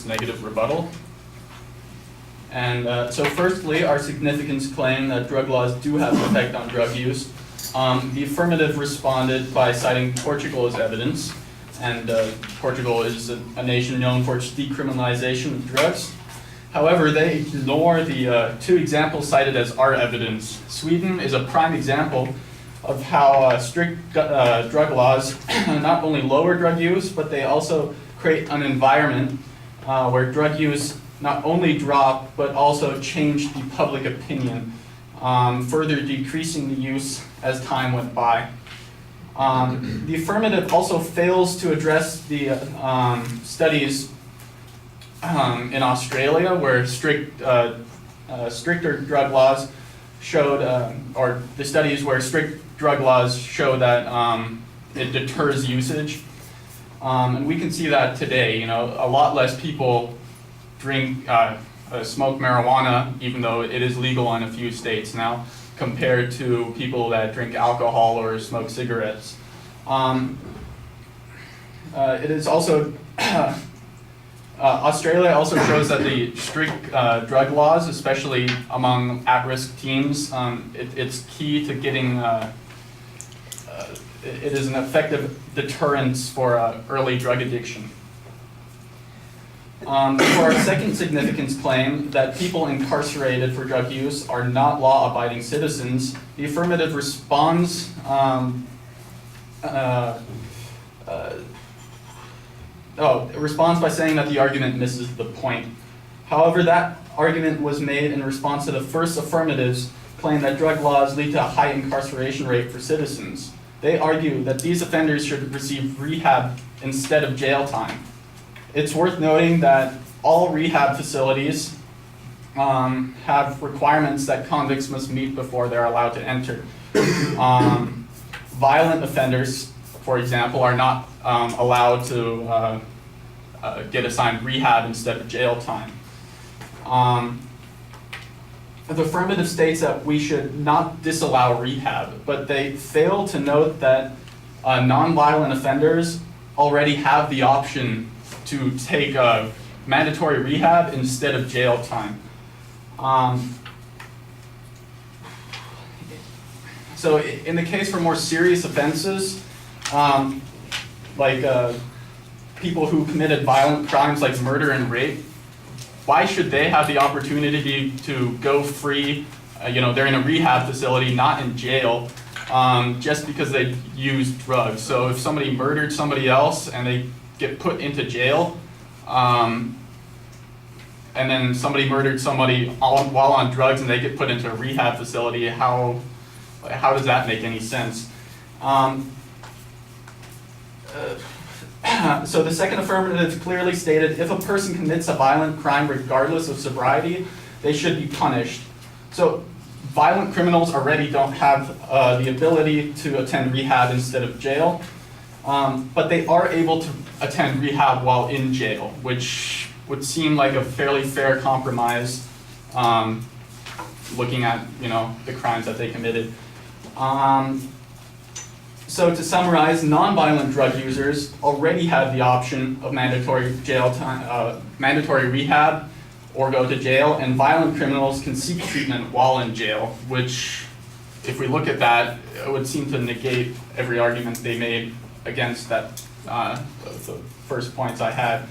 negative rebuttal. And so firstly, our significance claim that drug laws do have an effect on drug use. The affirmative responded by citing Portugal as evidence. And Portugal is a nation known for its decriminalization of drugs. However, they ignore the two examples cited as our evidence. Sweden is a prime example of how strict drug laws not only lower drug use, but they also create an environment where drug use not only dropped, but also changed the public opinion, further decreasing the use as time went by. The affirmative also fails to address the studies in Australia where stricter drug laws showed, or the studies where strict drug laws show that it deters usage. And we can see that today. A lot less people drink, smoke marijuana, even though it is legal in a few states now, compared to people that drink alcohol or smoke cigarettes. It is also, Australia also shows that the strict drug laws, especially among at-risk teens, it's key to getting, it is an effective deterrence for early drug addiction. For our second significance claim that people incarcerated for drug use are not law-abiding citizens, the affirmative responds responds by saying that the argument misses the point. However, that argument was made in response to the first affirmative's claim that drug laws lead to a high incarceration rate for citizens. They argue that these offenders should receive rehab instead of jail time. It's worth noting that all rehab facilities have requirements that convicts must meet before they're allowed to enter. Violent offenders, for example, are not allowed to get assigned rehab instead of jail time. The affirmative states that we should not disallow rehab, but they fail to note that nonviolent offenders already have the option to take mandatory rehab instead of jail time. So in the case for more serious offenses, like people who committed violent crimes like murder and rape, why should they have the opportunity to go free? They're in a rehab facility, not in jail, just because they used drugs. So if somebody murdered somebody else and they get put into jail, and then somebody murdered somebody while on drugs and they get put into a rehab facility, how does that make any sense? So the second affirmative clearly stated, if a person commits a violent crime regardless of sobriety, they should be punished. So violent criminals already don't have the ability to attend rehab instead of jail, but they are able to attend rehab while in jail, which would seem like a fairly fair compromise, looking at the crimes that they committed. So to summarize, nonviolent drug users already have the option of mandatory jail time, mandatory rehab, or go to jail, and violent criminals can seek treatment while in jail, which, if we look at that, it would seem to negate every argument they made against that, the first points I had.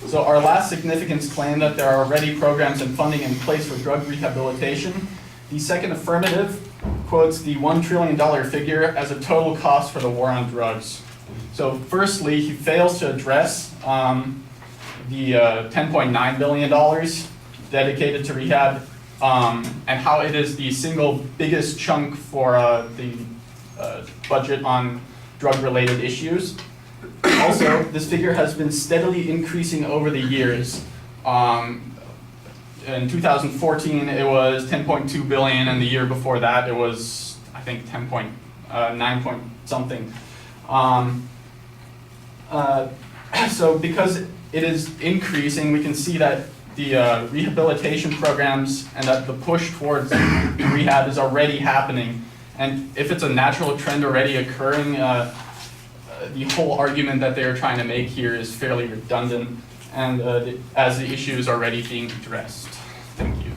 So our last significance claim that there are already programs and funding in place for drug rehabilitation. The second affirmative quotes the $1 trillion figure as a total cost for the war on drugs. So firstly, he fails to address the $10.9 billion dedicated to rehab and how it is the single biggest chunk for the budget on drug-related issues. Also, this figure has been steadily increasing over the years. In 2014, it was 10.2 billion, and the year before that, it was, I think, 10.9 point something. So because it is increasing, we can see that the rehabilitation programs and that the push towards rehab is already happening. And if it's a natural trend already occurring, the whole argument that they're trying to make here is fairly redundant. and as the issue is already being addressed. Thank you.